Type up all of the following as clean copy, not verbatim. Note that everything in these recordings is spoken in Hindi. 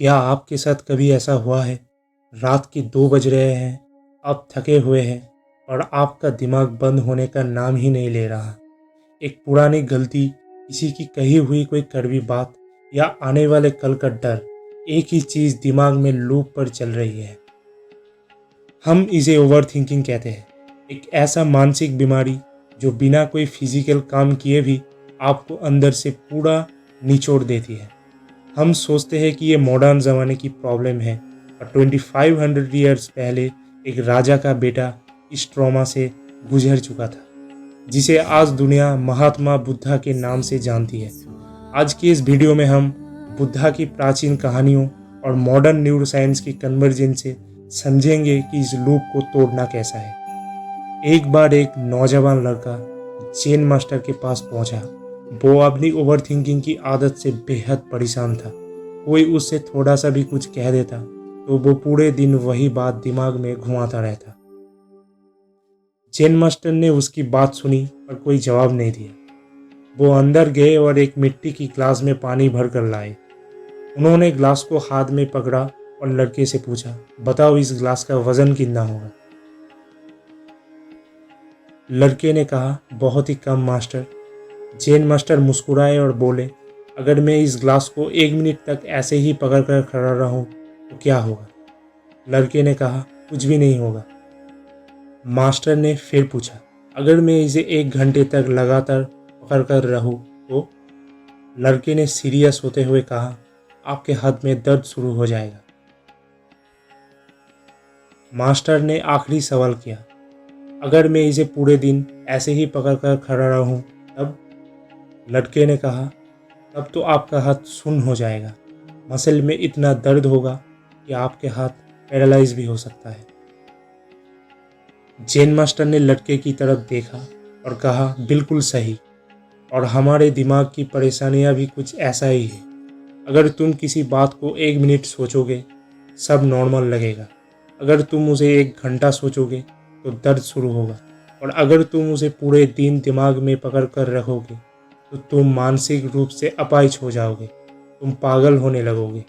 क्या आपके साथ कभी ऐसा हुआ है? रात के 2 बज रहे हैं, आप थके हुए हैं और आपका दिमाग बंद होने का नाम ही नहीं ले रहा। एक पुरानी गलती, किसी की कही हुई कोई कड़वी बात या आने वाले कल का डर, एक ही चीज़ दिमाग में लूप पर चल रही है। हम इसे ओवरथिंकिंग कहते हैं। एक ऐसा मानसिक बीमारी जो बिना कोई फिजिकल काम किए भी आपको अंदर से पूरा निचोड़ देती है। हम सोचते हैं कि ये मॉडर्न ज़माने की प्रॉब्लम है, और 2500 ईयर्स पहले एक राजा का बेटा इस ट्रॉमा से गुजर चुका था, जिसे आज दुनिया महात्मा बुद्धा के नाम से जानती है। आज की इस वीडियो में हम बुद्धा की प्राचीन कहानियों और मॉडर्न न्यूरोसाइंस की कन्वर्जेंस से समझेंगे कि इस लूप को तोड़ना कैसा है। एक बार एक नौजवान लड़का जेन मास्टर के पास पहुंचा। वो अपनी ओवरथिंकिंग की आदत से बेहद परेशान था। कोई उससे थोड़ा सा भी कुछ कह देता तो वो पूरे दिन वही बात दिमाग में घुमाता रहता। जेन मास्टर ने उसकी बात सुनी पर कोई जवाब नहीं दिया। वो अंदर गए और एक मिट्टी की ग्लास में पानी भर कर लाए। उन्होंने ग्लास को हाथ में पकड़ा और लड़के से पूछा, बताओ इस ग्लास का वजन कितना होगा। लड़के ने कहा, बहुत ही कम मास्टर। जेन मास्टर मुस्कुराए और बोले, अगर मैं इस ग्लास को 1 मिनट तक ऐसे ही पकड़ कर खड़ा रहूं तो क्या होगा। लड़के ने कहा, कुछ भी नहीं होगा। मास्टर ने फिर पूछा, अगर मैं इसे 1 घंटे तक लगातार पकड़ कर रहूं तो। लड़के ने सीरियस होते हुए कहा, आपके हाथ में दर्द शुरू हो जाएगा। मास्टर ने आखिरी सवाल किया, अगर मैं इसे पूरे दिन ऐसे ही पकड़ कर खड़ा रहूं तब। लड़के ने कहा, तब तो आपका हाथ सुन्न हो जाएगा। मसल में इतना दर्द होगा कि आपके हाथ पैरालाइज भी हो सकता है। जेन मास्टर ने लड़के की तरफ देखा और कहा, बिल्कुल सही। और हमारे दिमाग की परेशानियां भी कुछ ऐसा ही है। अगर तुम किसी बात को 1 मिनट सोचोगे, सब नॉर्मल लगेगा। अगर तुम उसे 1 घंटा सोचोगे तो दर्द शुरू होगा। और अगर तुम उसे पूरे दिन दिमाग में पकड़ कर रखोगे तो तुम मानसिक रूप से अपाहिज हो जाओगे। तुम पागल होने लगोगे।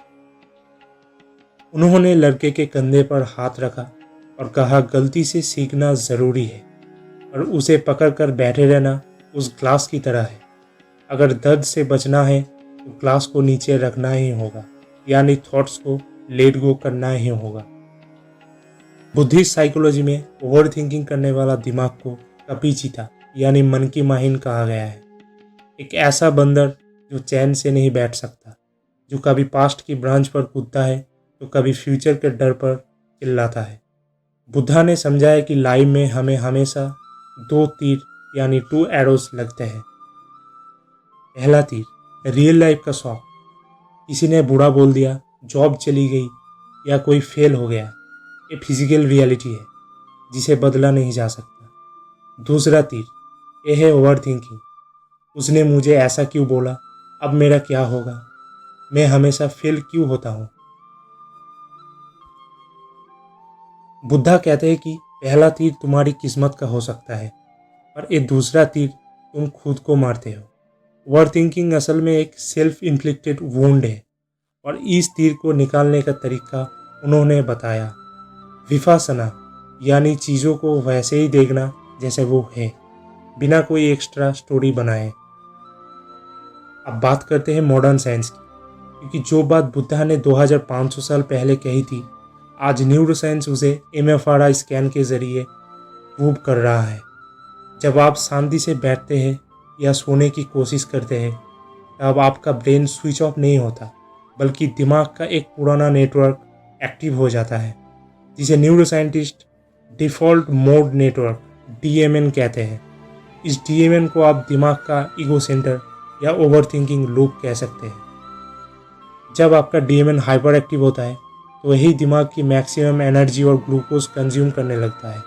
उन्होंने लड़के के कंधे पर हाथ रखा और कहा, गलती से सीखना ज़रूरी है, और उसे पकड़कर बैठे रहना उस ग्लास की तरह है। अगर दर्द से बचना है तो ग्लास को नीचे रखना ही होगा, यानी थॉट्स को लेट गो करना ही होगा। बुद्धिस्ट साइकोलॉजी में ओवरथिंकिंग करने वाला दिमाग को कपीचिता यानी मन की माहिन कहा गया है। एक ऐसा बंदर जो चैन से नहीं बैठ सकता, जो कभी पास्ट की ब्रांच पर कूदता है तो कभी फ्यूचर के डर पर चिल्लाता है। बुद्धा ने समझाया कि लाइफ में हमें हमेशा 2 तीर यानी 2 एरोस लगते हैं। पहला तीर, रियल लाइफ का शौक। किसी ने बुरा बोल दिया, जॉब चली गई या कोई फेल हो गया। ये फिजिकल रियलिटी है जिसे बदला नहीं जा सकता। दूसरा तीर, ये है ओवर थिंकिंग। उसने मुझे ऐसा क्यों बोला, अब मेरा क्या होगा, मैं हमेशा फेल क्यों होता हूँ। बुद्धा कहते हैं कि पहला तीर तुम्हारी किस्मत का हो सकता है, और ये दूसरा तीर तुम खुद को मारते हो। ओवर थिंकिंग असल में एक सेल्फ इन्फ्लिक्टेड वुंड है, और इस तीर को निकालने का तरीका उन्होंने बताया। विपासना यानी चीज़ों को वैसे ही देखना जैसे वो है, बिना कोई एक्स्ट्रा स्टोरी बनाए। अब बात करते हैं मॉडर्न साइंस की, क्योंकि जो बात बुद्धा ने 2500 साल पहले कही थी, आज न्यूरोसाइंस उसे MFRI स्कैन के ज़रिए प्रूव कर रहा है। जब आप शांति से बैठते हैं या सोने की कोशिश करते हैं, तब आपका ब्रेन स्विच ऑफ नहीं होता, बल्कि दिमाग का एक पुराना नेटवर्क एक्टिव हो जाता है, जिसे neuroscientist default mode network DMN कहते हैं। इस DMN को आप दिमाग का ईगो सेंटर या ओवरथिंकिंग लूप कह सकते हैं। जब आपका DMN हाइपर एक्टिव होता है तो यही दिमाग की मैक्सिमम एनर्जी और ग्लूकोज कंज्यूम करने लगता है।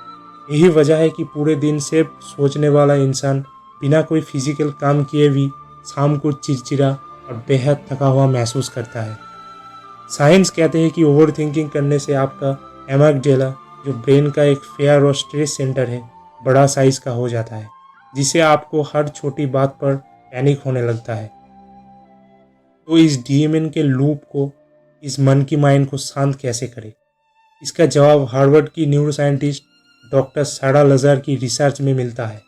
यही वजह है कि पूरे दिन सिर्फ सोचने वाला इंसान बिना कोई फिजिकल काम किए भी शाम को चिड़चिड़ा और बेहद थका हुआ महसूस करता है। साइंस कहते हैं कि ओवर थिंकिंग करने से आपका एमागडेला, जो ब्रेन का एक फेयर और स्ट्रेस सेंटर है, बड़ा साइज का हो जाता है, जिससे आपको हर छोटी बात पर पैनिक होने लगता है। तो इस DMN के लूप को इस मन की माइंड को शांत कैसे करें। इसका जवाब हार्वर्ड की न्यूरोसाइंटिस्ट डॉक्टर सारा लजार की रिसर्च में मिलता है।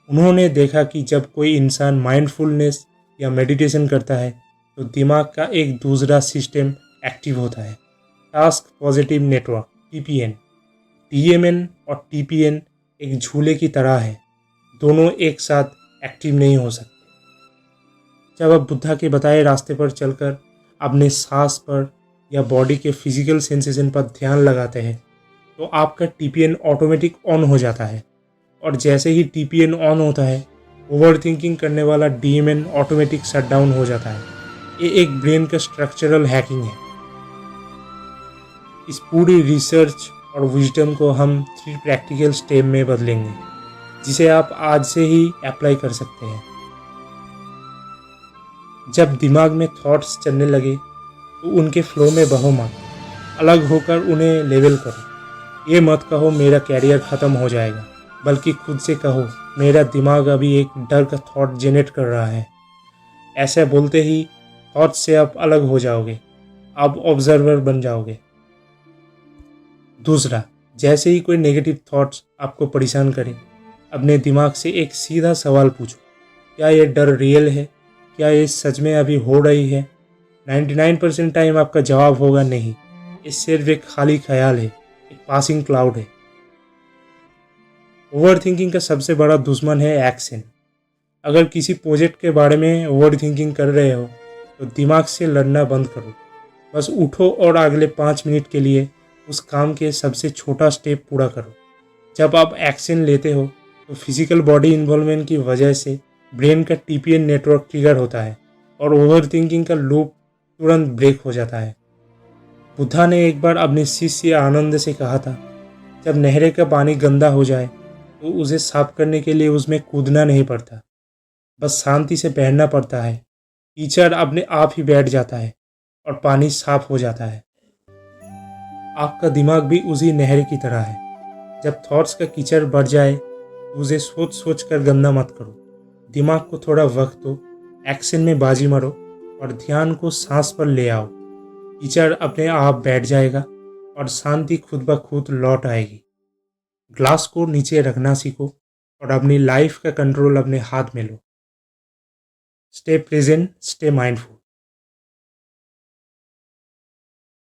उन्होंने देखा कि जब कोई इंसान माइंडफुलनेस या मेडिटेशन करता है तो दिमाग का एक दूसरा सिस्टम एक्टिव होता है, task positive network TPN। TMN और TPN एक झूले की तरह है, दोनों एक साथ एक्टिव नहीं हो सकते। जब आप बुद्धा के बताए रास्ते पर चलकर अपने सांस पर या बॉडी के फिजिकल सेंसेशन पर ध्यान लगाते हैं तो आपका TPN ऑटोमेटिक ऑन हो जाता है, और जैसे ही TPN ऑन होता है ओवर थिंकिंग करने वाला DMN ऑटोमेटिक शट डाउन हो जाता है। ये एक ब्रेन का स्ट्रक्चरल हैकिंग है। इस पूरी रिसर्च और विजडम को हम 3 प्रैक्टिकल स्टेप में बदलेंगे, जिसे आप आज से ही अप्लाई कर सकते हैं। जब दिमाग में थॉट्स चलने लगे तो उनके फ्लो में बहो मत, अलग होकर उन्हें लेवल करो। ये मत कहो मेरा कैरियर ख़त्म हो जाएगा, बल्कि खुद से कहो मेरा दिमाग अभी एक डर का थॉट जनरेट कर रहा है। ऐसे बोलते ही थॉट से आप अलग हो जाओगे, आप ऑब्जर्वर बन जाओगे। दूसरा, जैसे ही कोई नेगेटिव थॉट्स आपको परेशान करें, अपने दिमाग से एक सीधा सवाल पूछो, क्या ये डर रियल है? क्या ये सच में अभी हो रही है? 99% टाइम आपका जवाब होगा नहीं, ये सिर्फ एक खाली ख्याल है, एक पासिंग क्लाउड है। ओवर थिंकिंग का सबसे बड़ा दुश्मन है एक्शन। अगर किसी प्रोजेक्ट के बारे में ओवर थिंकिंग कर रहे हो तो दिमाग से लड़ना बंद करो, बस उठो और अगले 5 मिनट के लिए उस काम के सबसे छोटा स्टेप पूरा करो। जब आप एक्शन लेते हो तो फिजिकल बॉडी इन्वॉल्वमेंट की वजह से ब्रेन का TPN नेटवर्क ट्रिगर होता है और ओवर थिंकिंग का लूप तुरंत ब्रेक हो जाता है। बुद्धा ने एक बार अपने शिष्य आनंद से कहा था, जब नहर का पानी गंदा हो जाए तो उसे साफ करने के लिए उसमें कूदना नहीं पड़ता, बस शांति से बहना पड़ता है। कीचड़ अपने आप ही बैठ जाता है और पानी साफ हो जाता है। आपका दिमाग भी उसी नहर की तरह है। जब थॉट्स का कीचड़ बढ़ जाए तो उसे सोच सोच कर गंदा मत करो। दिमाग को थोड़ा वक्त दो, एक्शन में बाजी मारो और ध्यान को सांस पर ले आओ। कीचड़ अपने आप बैठ जाएगा और शांति खुद ब खुद लौट आएगी। ग्लास को नीचे रखना सीखो और अपनी लाइफ का कंट्रोल अपने हाथ में लो। Stay present, stay mindful.